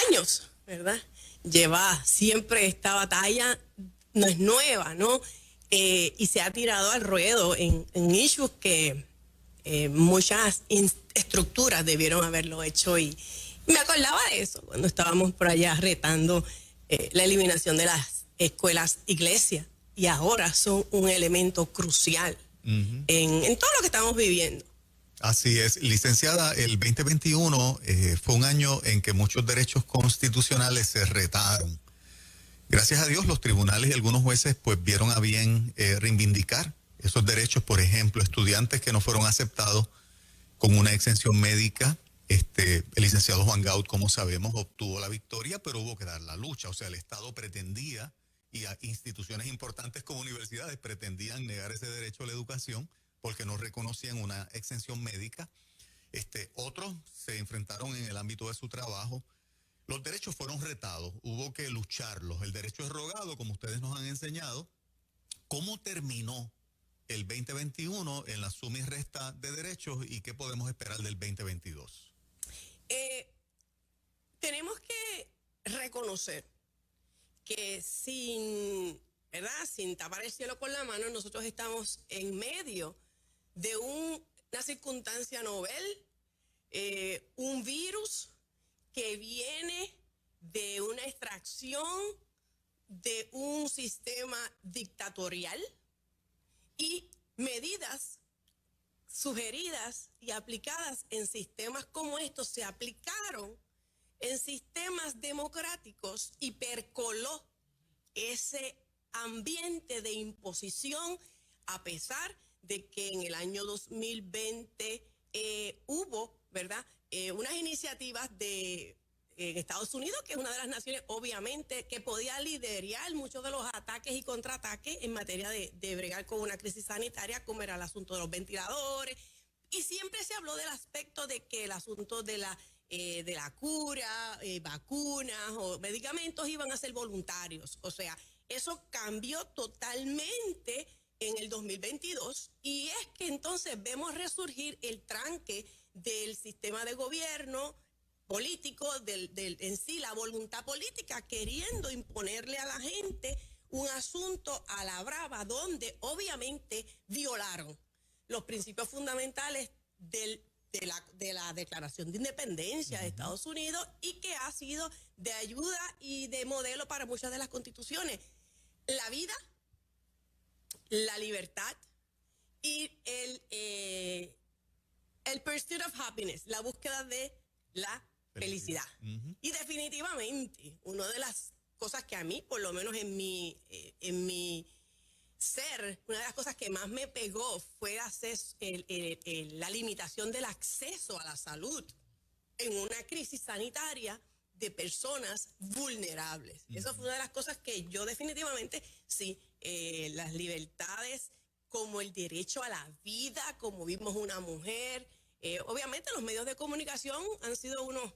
años, ¿verdad? Lleva siempre esta batalla, no es nueva, ¿no? Y se ha tirado al ruedo en issues que muchas estructuras debieron haberlo hecho y me acordaba de eso cuando estábamos por allá retando la eliminación de las escuelas iglesias y ahora son un elemento crucial en todo lo que estamos viviendo. Así es, licenciada, el 2021 fue un año en que muchos derechos constitucionales se retaron. Gracias a Dios, los tribunales y algunos jueces pues vieron a bien reivindicar esos derechos. Por ejemplo, estudiantes que no fueron aceptados con una exención médica. El licenciado Juan Gaut, como sabemos, obtuvo la victoria, pero hubo que dar la lucha. O sea, el Estado pretendía, y a instituciones importantes como universidades pretendían negar ese derecho a la educación porque no reconocían una exención médica. Otros se enfrentaron en el ámbito de su trabajo. Los derechos fueron retados, hubo que lucharlos. El derecho es rogado, como ustedes nos han enseñado. ¿Cómo terminó el 2021 en la suma y resta de derechos y qué podemos esperar del 2022? Tenemos que reconocer que sin tapar el cielo con la mano, nosotros estamos en medio de una circunstancia novel, un virus que viene de una extracción de un sistema dictatorial y medidas sugeridas y aplicadas en sistemas como estos se aplicaron en sistemas democráticos y percoló ese ambiente de imposición a pesar de que en el año 2020 hubo, ¿verdad?, unas iniciativas en Estados Unidos, que es una de las naciones, obviamente, que podía liderar muchos de los ataques y contraataques en materia de bregar con una crisis sanitaria, como era el asunto de los ventiladores. Y siempre se habló del aspecto de que el asunto de la cura, vacunas o medicamentos iban a ser voluntarios. O sea, eso cambió totalmente en el 2022 y es que entonces vemos resurgir el tranque del sistema de gobierno político, en sí la voluntad política, queriendo imponerle a la gente un asunto a la brava donde obviamente violaron los principios fundamentales de la Declaración de Independencia de Estados Unidos y que ha sido de ayuda y de modelo para muchas de las constituciones. La vida, la libertad y el pursuit of happiness, la búsqueda de la felicidad. Y definitivamente, una de las cosas que a mí, por lo menos en mi ser, una de las cosas que más me pegó fue la limitación del acceso a la salud en una crisis sanitaria de personas vulnerables. Eso fue una de las cosas que yo definitivamente, sí, las libertades como el derecho a la vida, como vimos una mujer. Obviamente los medios de comunicación han sido unos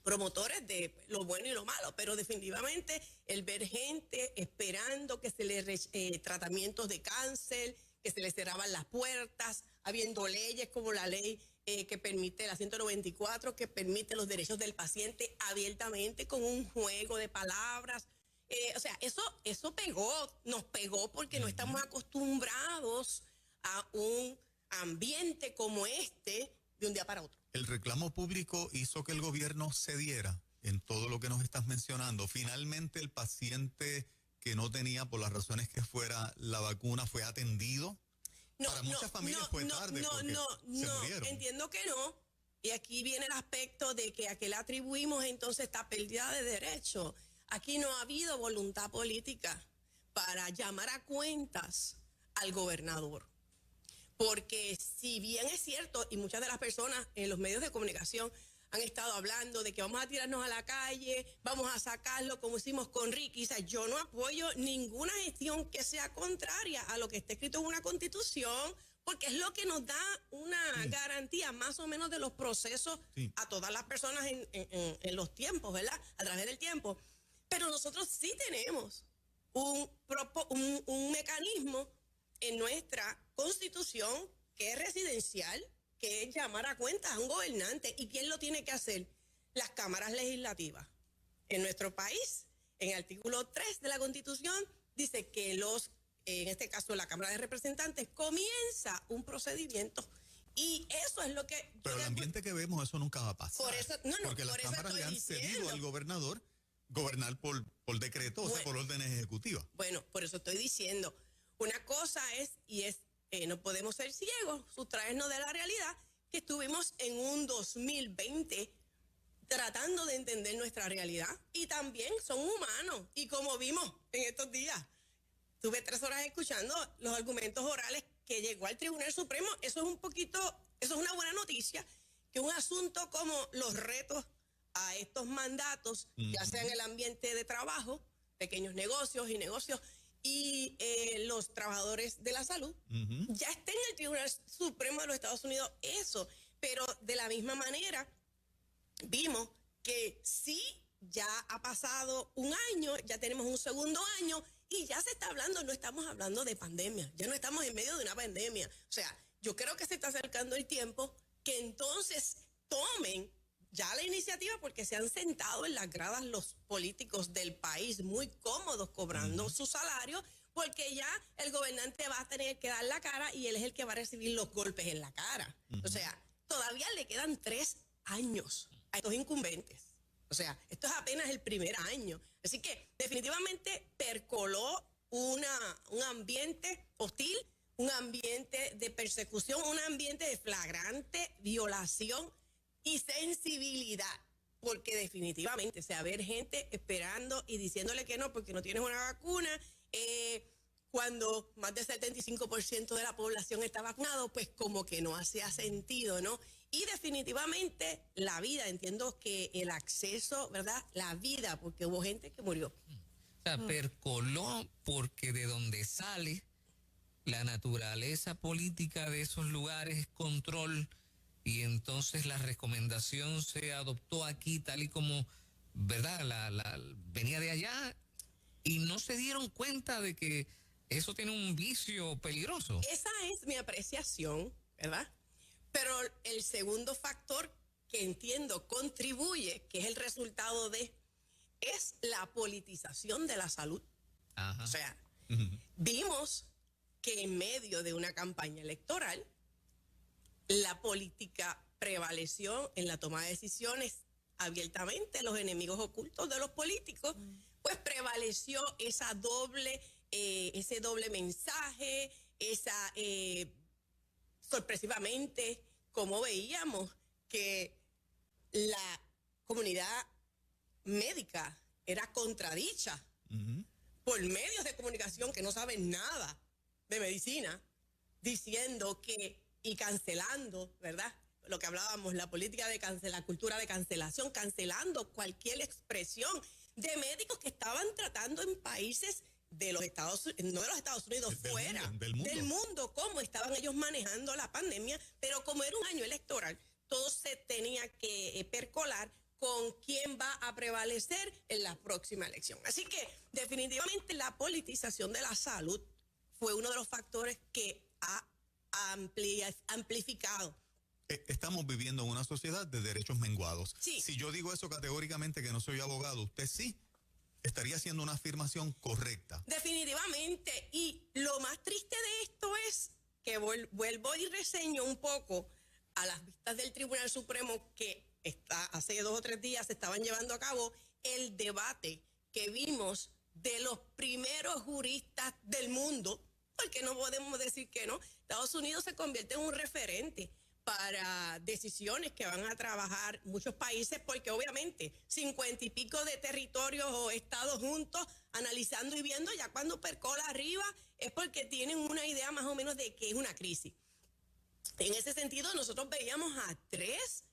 promotores de lo bueno y lo malo, pero definitivamente el ver gente esperando que se le tratamientos de cáncer, que se les cerraban las puertas, habiendo leyes como la ley que permite, la 194, que permite los derechos del paciente abiertamente con un juego de palabras. O sea, eso nos pegó porque no estamos acostumbrados a un ambiente como este de un día para otro. El reclamo público hizo que el gobierno cediera en todo lo que nos estás mencionando. Finalmente el paciente que no tenía, por las razones que fuera, la vacuna fue atendido. Para muchas familias fue tarde porque se murieron. Entiendo que no. Y aquí viene el aspecto de que a qué le atribuimos entonces esta pérdida de derechos. Aquí no ha habido voluntad política para llamar a cuentas al gobernador. Porque si bien es cierto, y muchas de las personas en los medios de comunicación han estado hablando de que vamos a tirarnos a la calle, vamos a sacarlo como hicimos con Ricky. O sea, yo no apoyo ninguna gestión que sea contraria a lo que está escrito en una constitución, porque es lo que nos da una garantía más o menos de los procesos a todas las personas en los tiempos, ¿verdad? A través del tiempo. Pero nosotros sí tenemos un mecanismo en nuestra constitución que es residencial, que es llamar a cuentas a un gobernante. ¿Y quién lo tiene que hacer? las cámaras legislativas. En nuestro país, en el artículo 3 de la Constitución, dice que en este caso la Cámara de Representantes, comienza un procedimiento. Y eso es lo que... Pero el ambiente que vemos, eso nunca va a pasar. Por eso, porque las cámaras le han cedido al gobernador gobernar por decreto, o sea, por órdenes ejecutivas. Bueno, por eso estoy diciendo. Una cosa es, no podemos ser ciegos, sustraernos de la realidad, que estuvimos en un 2020 tratando de entender nuestra realidad. Y también son humanos. Y como vimos en estos días, tuve 3 horas escuchando los argumentos orales que llegó al Tribunal Supremo. Eso es una buena noticia, que un asunto como los retos a estos mandatos, ya sea en el ambiente de trabajo, pequeños negocios y los trabajadores de la salud, ya está en el Tribunal Supremo de los Estados Unidos eso. Pero de la misma manera, vimos que sí, ya ha pasado un año, ya tenemos un segundo año y ya se está hablando, no estamos hablando de pandemia, ya no estamos en medio de una pandemia. O sea, yo creo que se está acercando el tiempo que entonces tomen ya la iniciativa, porque se han sentado en las gradas los políticos del país muy cómodos cobrando su salario, porque ya el gobernante va a tener que dar la cara y él es el que va a recibir los golpes en la cara. O sea, todavía le quedan 3 años a estos incumbentes. O sea, esto es apenas el primer año. Así que definitivamente percoló un ambiente hostil, un ambiente de persecución, un ambiente de flagrante violación y sensibilidad. Porque definitivamente, o sea, ver gente esperando y diciéndole que no porque no tienes una vacuna, cuando más del 75% de la población está vacunado, pues como que no hacía sentido, ¿no? Y definitivamente la vida, entiendo que el acceso, ¿verdad? La vida, porque hubo gente que murió. O sea, percoló porque de donde sale la naturaleza política de esos lugares es control, y entonces la recomendación se adoptó aquí tal y como, ¿verdad? Venía de allá y no se dieron cuenta de que eso tiene un vicio peligroso. Esa es mi apreciación, ¿verdad? Pero el segundo factor que entiendo contribuye, que es el resultado es la politización de la salud. Ajá. O sea, vimos que en medio de una campaña electoral, la política prevaleció en la toma de decisiones abiertamente. Los enemigos ocultos de los políticos, pues prevaleció ese doble mensaje, sorpresivamente, como veíamos que la comunidad médica era contradicha por medios de comunicación que no saben nada de medicina, diciendo y cancelando, ¿verdad? Lo que hablábamos, la política la cultura de cancelación, cancelando cualquier expresión de médicos que estaban tratando en países de los Estados Unidos, no de los Estados Unidos, fuera del mundo, cómo estaban ellos manejando la pandemia, pero como era un año electoral, todo se tenía que percolar con quién va a prevalecer en la próxima elección. Así que definitivamente la politización de la salud fue uno de los factores que ha amplificado. Estamos viviendo en una sociedad de derechos menguados. Sí. Si yo digo eso categóricamente, que no soy abogado, usted sí estaría haciendo una afirmación correcta. Definitivamente. Y lo más triste de esto es que vuelvo y reseño un poco a las vistas del Tribunal Supremo, que hace 2 o 3 días se estaban llevando a cabo el debate que vimos de los primeros juristas del mundo, porque no podemos decir que no. Estados Unidos se convierte en un referente para decisiones que van a trabajar muchos países, porque obviamente 50 y pico de territorios o estados juntos analizando y viendo, ya cuando percola arriba es porque tienen una idea más o menos de que es una crisis. En ese sentido, nosotros veíamos a 3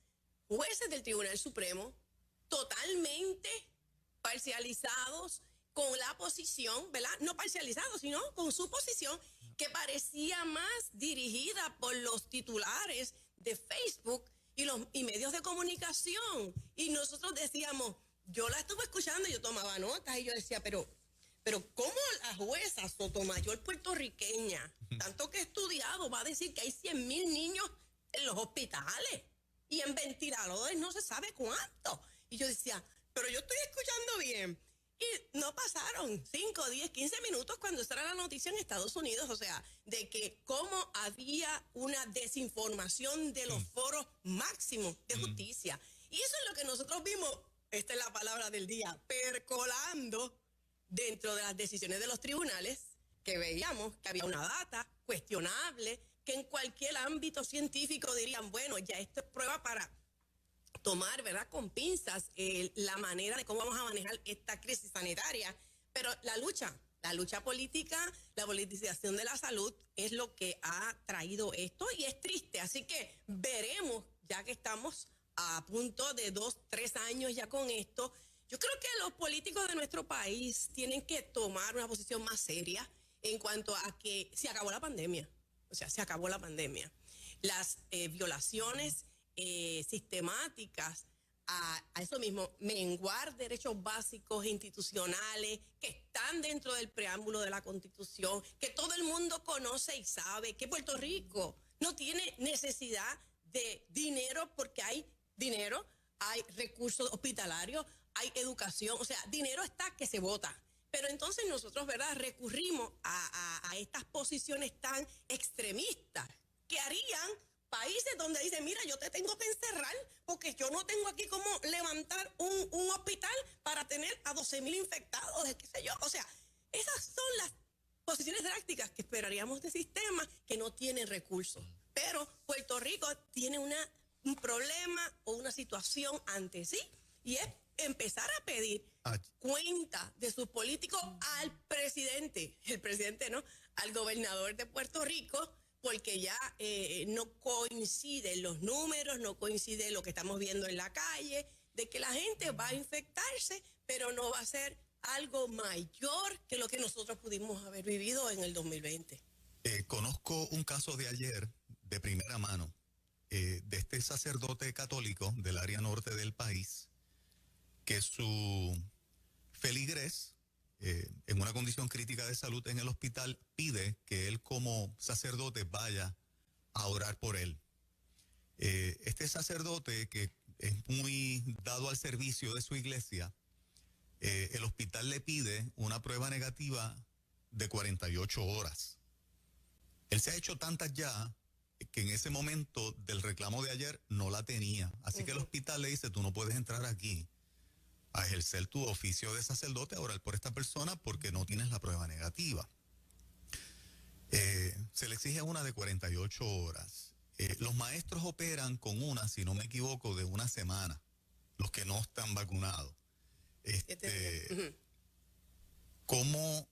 jueces del Tribunal Supremo totalmente parcializados con la posición, ¿verdad? No parcializados, sino con su posición, que parecía más dirigida por los titulares de Facebook y medios de comunicación. Y nosotros decíamos, yo la estuve escuchando y yo tomaba notas y yo decía, pero ¿cómo la jueza Sotomayor puertorriqueña, tanto que he estudiado, va a decir que hay 100,000 niños en los hospitales? y en ventiladores no se sabe cuánto. Y yo decía, pero yo estoy escuchando bien. Y no pasaron 5, 10, 15 minutos cuando esa era la noticia en Estados Unidos, o sea, de que cómo había una desinformación de los foros máximos de justicia. Y eso es lo que nosotros vimos, esta es la palabra del día, percolando dentro de las decisiones de los tribunales, que veíamos que había una data cuestionable, que en cualquier ámbito científico dirían, bueno, ya esto es prueba para tomar, ¿verdad?, con pinzas la manera de cómo vamos a manejar esta crisis sanitaria. Pero la lucha política, la politización de la salud es lo que ha traído esto y es triste. Así que veremos, ya que estamos a punto de 2, 3 años ya con esto, yo creo que los políticos de nuestro país tienen que tomar una posición más seria en cuanto a que se acabó la pandemia. O sea, se acabó la pandemia. Las violaciones sistemáticas a eso mismo, menguar derechos básicos institucionales que están dentro del preámbulo de la Constitución, que todo el mundo conoce y sabe que Puerto Rico no tiene necesidad de dinero porque hay dinero, hay recursos hospitalarios, hay educación, o sea, dinero está que se vota. Pero entonces nosotros, ¿verdad?, recurrimos a estas posiciones tan extremistas que harían países donde dicen, mira, yo te tengo que encerrar porque yo no tengo aquí cómo levantar un hospital para tener a 12,000 infectados, qué sé yo. O sea, esas son las posiciones drásticas que esperaríamos de sistemas que no tienen recursos. Pero Puerto Rico tiene un problema o una situación ante sí y es empezar a pedir cuenta de sus políticos al presidente, el presidente no, al gobernador de Puerto Rico, porque ya no coinciden los números, no coincide lo que estamos viendo en la calle, de que la gente va a infectarse, pero no va a ser algo mayor que lo que nosotros pudimos haber vivido en el 2020. Conozco un caso de ayer, de primera mano, de este sacerdote católico del área norte del país, que su feligres, en una condición crítica de salud en el hospital, pide que él como sacerdote vaya a orar por él. Este sacerdote, que es muy dado al servicio de su iglesia, el hospital le pide una prueba negativa de 48 horas. Él se ha hecho tantas ya que en ese momento del reclamo de ayer no la tenía. Así que el hospital le dice, tú no puedes entrar aquí a ejercer tu oficio de sacerdote, a orar por esta persona porque no tienes la prueba negativa. Se le exige una de 48 horas. Los maestros operan con una, si no me equivoco, de una semana, los que no están vacunados. ¿Cómo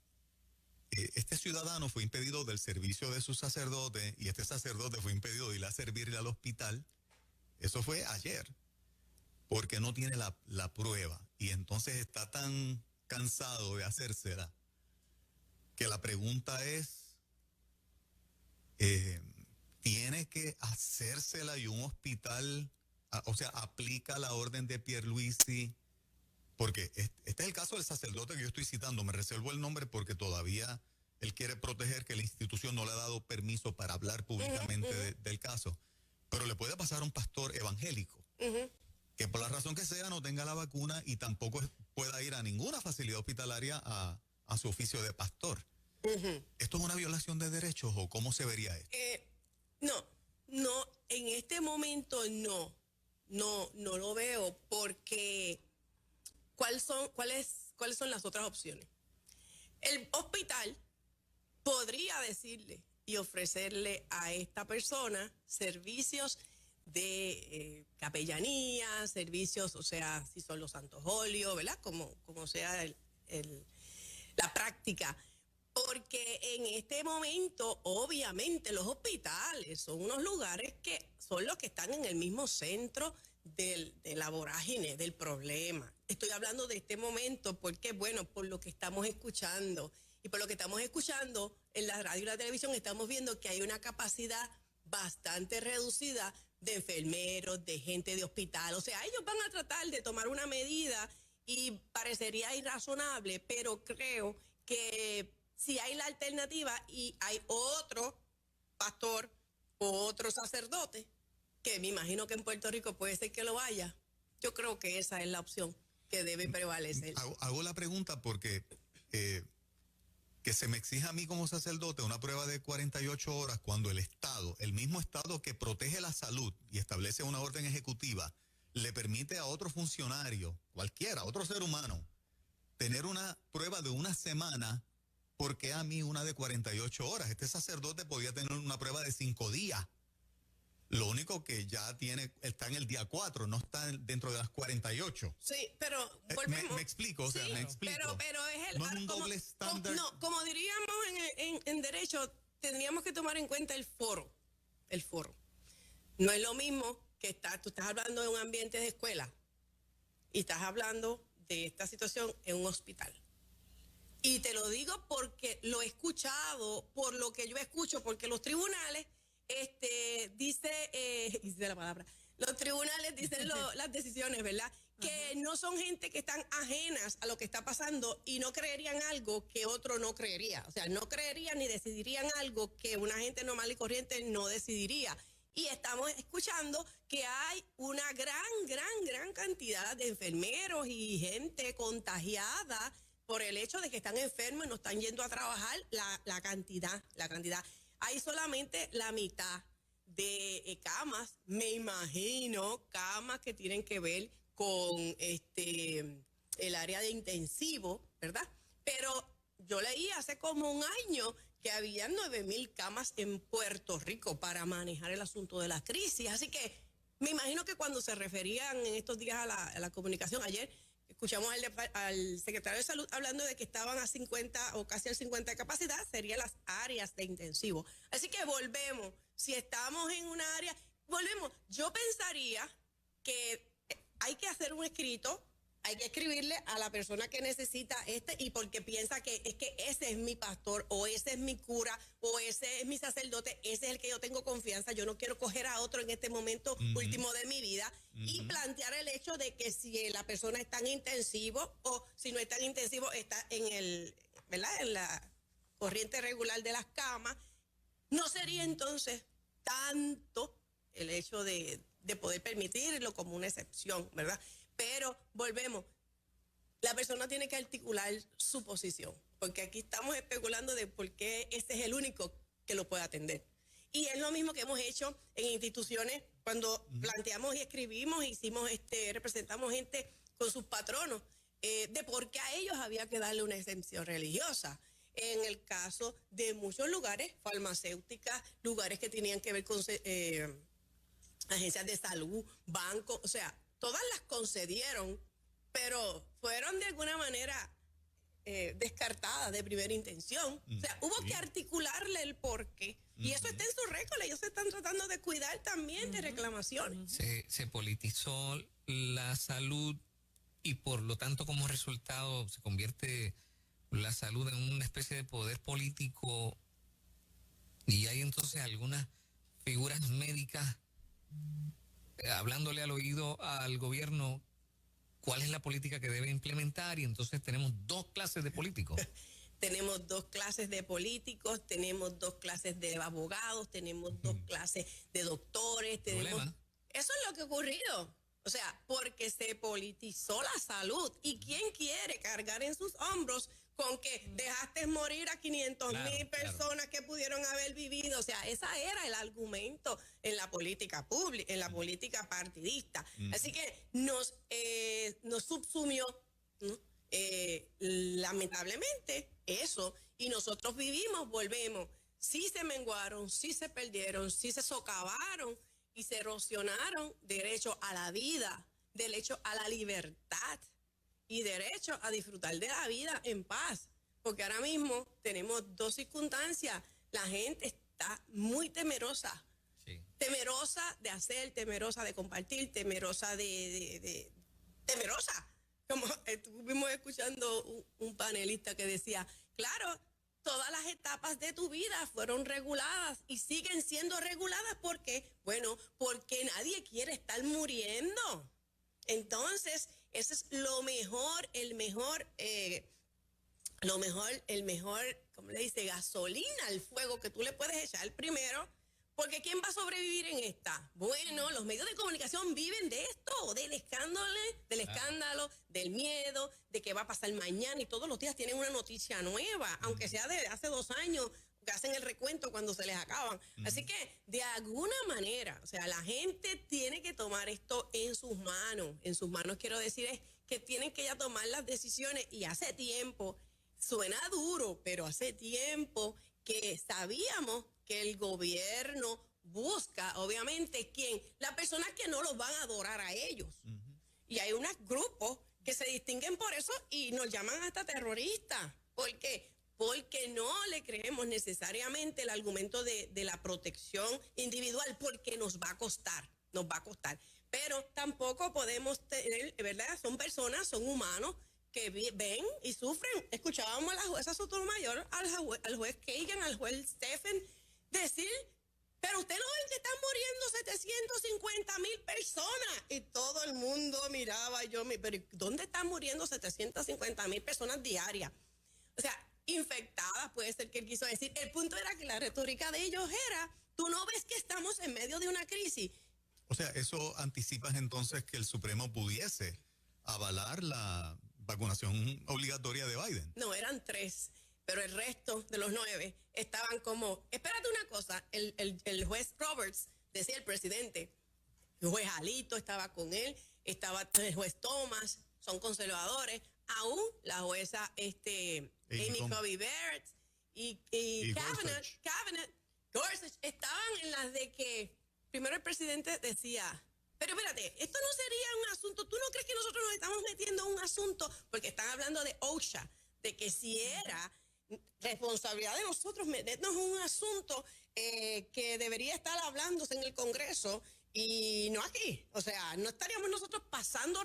este ciudadano fue impedido del servicio de su sacerdote y este sacerdote fue impedido de ir a servirle al hospital? Eso fue ayer, porque no tiene la prueba y entonces está tan cansado de hacérsela que la pregunta es, ¿tiene que hacérsela y un hospital, o sea, aplica la orden de Pierluisi? Porque este es el caso del sacerdote que yo estoy citando, me reservo el nombre porque todavía él quiere proteger que la institución no le ha dado permiso para hablar públicamente del caso, pero le puede pasar a un pastor evangélico. Que por la razón que sea no tenga la vacuna y tampoco pueda ir a ninguna facilidad hospitalaria a su oficio de pastor. ¿Esto es una violación de derechos o cómo se vería esto? No, en este momento no lo veo porque ¿cuáles son las otras opciones? El hospital podría decirle y ofrecerle a esta persona servicios de capellanía, servicios, o sea, si son los santos óleos, ¿verdad? Como sea la práctica. Porque en este momento, obviamente, los hospitales son unos lugares que son los que están en el mismo centro de la vorágine, del problema. Estoy hablando de este momento porque, bueno, por lo que estamos escuchando y por lo que estamos escuchando en la radio y la televisión, estamos viendo que hay una capacidad bastante reducida de enfermeros, de gente de hospital. O sea, ellos van a tratar de tomar una medida y parecería irrazonable, pero creo que si hay la alternativa y hay otro pastor o otro sacerdote que me imagino que en Puerto Rico puede ser que lo haya, yo creo que esa es la opción que debe prevalecer. Hago la pregunta porque que se me exija a mí como sacerdote una prueba de 48 horas cuando el Estado, el mismo Estado que protege la salud y establece una orden ejecutiva, le permite a otro funcionario, cualquiera, otro ser humano, tener una prueba de una semana. ¿Por qué a mí una de 48 horas? Este sacerdote podía tener una prueba de 5 días. Lo único que ya está en el día 4, no está dentro de las 48. Sí, pero volvemos. Me explico, o sea, sí, me explico. Pero es el... No es un doble estándar. Como diríamos en derecho, tendríamos que tomar en cuenta el foro. El foro. No es lo mismo que tú estás hablando de un ambiente de escuela y estás hablando de esta situación en un hospital. Y te lo digo porque lo he escuchado, por lo que yo escucho, porque los tribunales, dice la palabra, los tribunales dicen las decisiones, ¿verdad? Que no son gente que están ajenas a lo que está pasando y no creerían algo que otro no creería. O sea, no creerían ni decidirían algo que una gente normal y corriente no decidiría. Y estamos escuchando que hay una gran cantidad de enfermeros y gente contagiada por el hecho de que están enfermos y no están yendo a trabajar, la cantidad. Hay solamente la mitad de camas, me imagino, camas que tienen que ver con el área de intensivo, ¿verdad? Pero yo leí hace como un año que había 9,000 camas en Puerto Rico para manejar el asunto de la crisis. Así que me imagino que cuando se referían en estos días a la comunicación ayer, escuchamos al secretario de Salud hablando de que estaban a 50 o casi al 50 de capacidad, serían las áreas de intensivo. Así que volvemos, si estamos en un área, volvemos. Yo pensaría que hay que hacer un escrito, hay que escribirle a la persona que necesita y porque piensa que es que ese es mi pastor o ese es mi cura o ese es mi sacerdote, ese es el que yo tengo confianza, yo no quiero coger a otro en este momento último de mi vida y plantear el hecho de que si la persona está en intensivo o si no está en intensivo está ¿verdad? En la corriente regular de las camas, no sería entonces tanto el hecho de poder permitirlo como una excepción, ¿verdad? Pero volvemos, la persona tiene que articular su posición, porque aquí estamos especulando de por qué ese es el único que lo puede atender. Y es lo mismo que hemos hecho en instituciones cuando planteamos y escribimos, representamos gente con sus patronos, de por qué a ellos había que darle una exención religiosa. En el caso de muchos lugares, farmacéuticas, lugares que tenían que ver con agencias de salud, bancos, o sea, todas las concedieron, pero fueron de alguna manera descartadas de primera intención. O sea, hubo que articularle el porqué. Y eso está en su récord. Ellos se están tratando de cuidar también de reclamaciones. Se politizó la salud y por lo tanto como resultado se convierte la salud en una especie de poder político y hay entonces algunas figuras médicas hablándole al oído al gobierno cuál es la política que debe implementar y entonces tenemos dos clases de políticos. Tenemos dos clases de políticos, tenemos dos clases de abogados, tenemos dos clases de doctores. Eso es lo que ha ocurrido. O sea, porque se politizó la salud. ¿Y quién quiere cargar en sus hombros con que dejaste morir a 500,000 personas que pudieron haber vivido? O sea, ese era el argumento en la política pública, en la política partidista. Así que nos subsumió, ¿no? Lamentablemente eso. Y nosotros volvemos. Sí se menguaron, sí se perdieron, sí se socavaron y se erosionaron derecho a la vida, derecho a la libertad y derecho a disfrutar de la vida en paz. Porque ahora mismo tenemos dos circunstancias. La gente está muy temerosa. Sí. Temerosa de hacer, temerosa de compartir, temerosa temerosa. Como estuvimos escuchando un panelista que decía, claro, todas las etapas de tu vida fueron reguladas y siguen siendo reguladas porque nadie quiere estar muriendo. Entonces, ese es el mejor, ¿cómo le dice? Gasolina al fuego que tú le puedes echar primero Porque ¿quién va a sobrevivir en esta? Bueno, los medios de comunicación viven de esto, del escándalo, del miedo, de qué va a pasar mañana, y todos los días tienen una noticia nueva, aunque sea de hace 2 años, que hacen el recuento cuando se les acaban. Así que, de alguna manera, o sea, la gente tiene que tomar esto en sus manos. En sus manos quiero decir es que tienen que ya tomar las decisiones, y hace tiempo, suena duro, pero hace tiempo que sabíamos que el gobierno busca, obviamente, ¿quién? Las personas que no los van a adorar a ellos. Y hay unos grupos que se distinguen por eso y nos llaman hasta terroristas. ¿Por qué? Porque no le creemos necesariamente el argumento de la protección individual, porque nos va a costar. Pero tampoco podemos tener, ¿verdad? Son personas, son humanos que ven y sufren. Escuchábamos a la jueza Sotomayor, al juez Kagan, al juez Stephen, decir, pero usted no ven que están muriendo 750,000 personas. Y todo el mundo miraba, pero ¿dónde están muriendo 750,000 personas diarias? O sea, infectadas, puede ser que él quiso decir. El punto era que la retórica de ellos era, tú no ves que estamos en medio de una crisis. O sea, eso anticipas entonces que el Supremo pudiese avalar la vacunación obligatoria de Biden. No, eran 3. Pero el resto de los 9 estaban como, espérate una cosa, el juez Roberts, decía el presidente, el juez Alito estaba con él, estaba el juez Thomas, son conservadores, aún la jueza Amy Coney Barrett y Gorsuch estaban en las de que, primero el presidente decía, pero espérate, esto no sería un asunto, ¿tú no crees que nosotros nos estamos metiendo en un asunto? Porque están hablando de OSHA, de que si era responsabilidad de nosotros meternos en un asunto que debería estar hablándose en el Congreso y no aquí. O sea, no estaríamos nosotros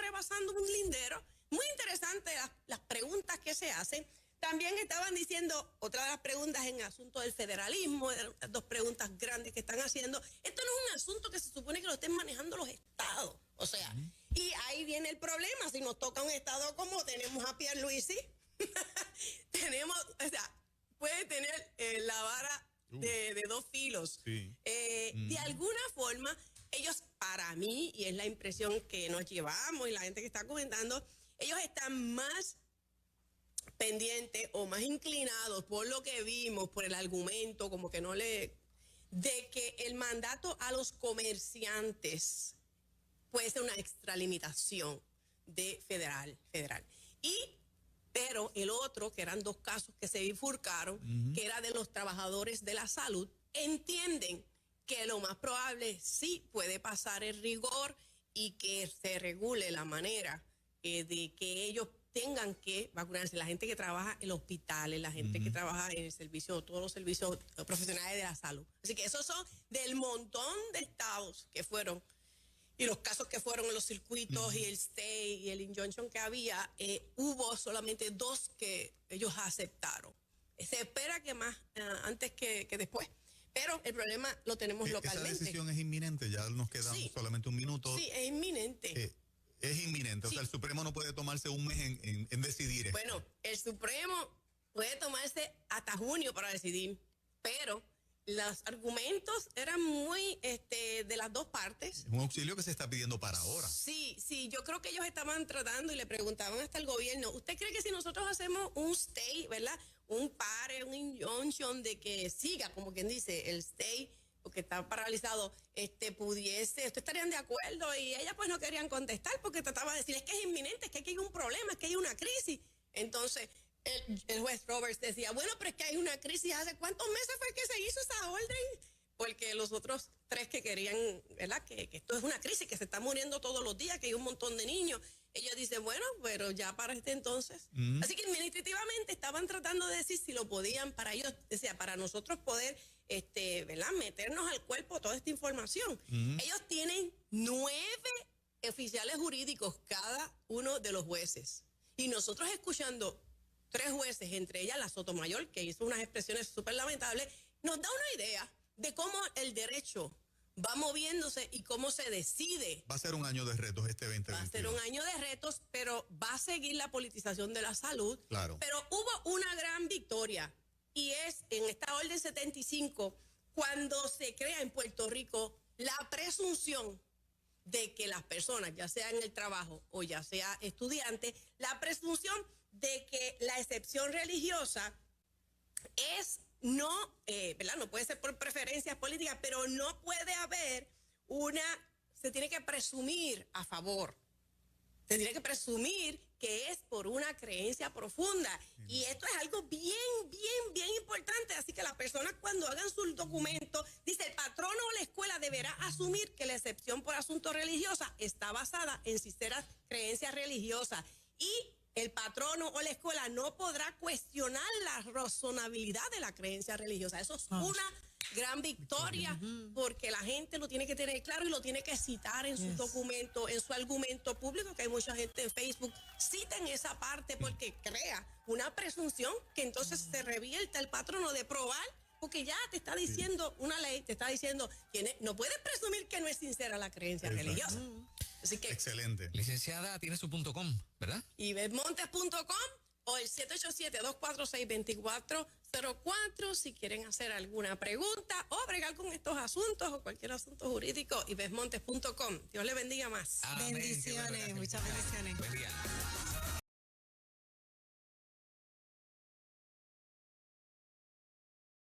rebasando un lindero. Muy interesante las preguntas que se hacen. También estaban diciendo, otra de las preguntas en asunto del federalismo, 2 preguntas grandes que están haciendo. Esto no es un asunto que se supone que lo estén manejando los estados. O sea, y ahí viene el problema. Si nos toca un estado como tenemos a Pierluisi, tenemos, o sea, puede tener la vara de 2 filos. Sí. De alguna forma, ellos, para mí, y es la impresión que nos llevamos y la gente que está comentando, ellos están más pendientes o más inclinados por lo que vimos, por el argumento, como que no le... de que el mandato a los comerciantes puede ser una extralimitación de federal. Pero el otro, que eran 2 casos que se bifurcaron, que era de los trabajadores de la salud, entienden que lo más probable sí puede pasar el rigor y que se regule la manera de que ellos tengan que vacunarse. La gente que trabaja en los hospitales, la gente que trabaja en el servicio, todos los servicios profesionales de la salud. Así que esos son del montón de estados que fueron. Y los casos que fueron en los circuitos y el stay y el injunction que había, hubo solamente 2 que ellos aceptaron. Se espera que más antes que después. Pero el problema lo tenemos localmente. Esa decisión es inminente, ya nos queda solamente un minuto. Sí, es inminente. Es inminente, o sea, el Supremo no puede tomarse un mes en decidir esto. Bueno, el Supremo puede tomarse hasta junio para decidir, pero los argumentos eran muy de las 2 partes. Es un auxilio que se está pidiendo para ahora. Sí, yo creo que ellos estaban tratando y le preguntaban hasta el gobierno, ¿usted cree que si nosotros hacemos un stay, ¿verdad? Un pare, un injunction de que siga, como quien dice, el stay, porque está paralizado, ¿ustedes estarían de acuerdo? Y ellas pues no querían contestar porque trataba de decir, es que es inminente, es que aquí hay un problema, es que hay una crisis. Entonces, el juez Roberts decía, bueno, pero es que hay una crisis. ¿Hace cuántos meses fue que se hizo esa orden? Porque los otros 3 que querían, ¿verdad? Que esto es una crisis, que se está muriendo todos los días, que hay un montón de niños. Ellos dicen, bueno, pero ya para este entonces. Así que administrativamente estaban tratando de decir si lo podían para ellos, decía, para nosotros poder, ¿verdad? Meternos al cuerpo toda esta información. Ellos tienen 9 oficiales jurídicos cada uno de los jueces. Y nosotros escuchando 3 jueces, entre ellas la Sotomayor, que hizo unas expresiones súper lamentables, nos da una idea de cómo el derecho va moviéndose y cómo se decide. Va a ser un año de retos este 2022. Va a ser un año de retos, pero va a seguir la politización de la salud. Claro. Pero hubo una gran victoria y es en esta orden 75 cuando se crea en Puerto Rico la presunción de que las personas, ya sea en el trabajo o ya sea estudiante, la presunción de que la excepción religiosa es ¿verdad? No puede ser por preferencias políticas, pero no puede haber se tiene que presumir a favor. Se tiene que presumir que es por una creencia profunda. Y esto es algo bien importante. Así que las personas cuando hagan sus documentos, dice el patrono o la escuela deberá asumir que la excepción por asuntos religiosos está basada en sinceras creencias religiosas. Y el patrono o la escuela no podrá cuestionar la razonabilidad de la creencia religiosa. Eso es una gran victoria, porque la gente lo tiene que tener claro y lo tiene que citar en sus documentos, en su argumento público, que hay mucha gente en Facebook, citan esa parte porque crea una presunción que entonces se revierta el patrono de probar, porque ya te está diciendo una ley, te está diciendo que no puedes presumir que no es sincera la creencia religiosa. Así que, excelente. Licenciada, tiene su .com, ¿verdad? ibesmontes.com o el 787-246-2404 si quieren hacer alguna pregunta o bregar con estos asuntos o cualquier asunto jurídico, ibesmontes.com. Dios le bendiga más. Bendiciones, muchas bendiciones. Buen día.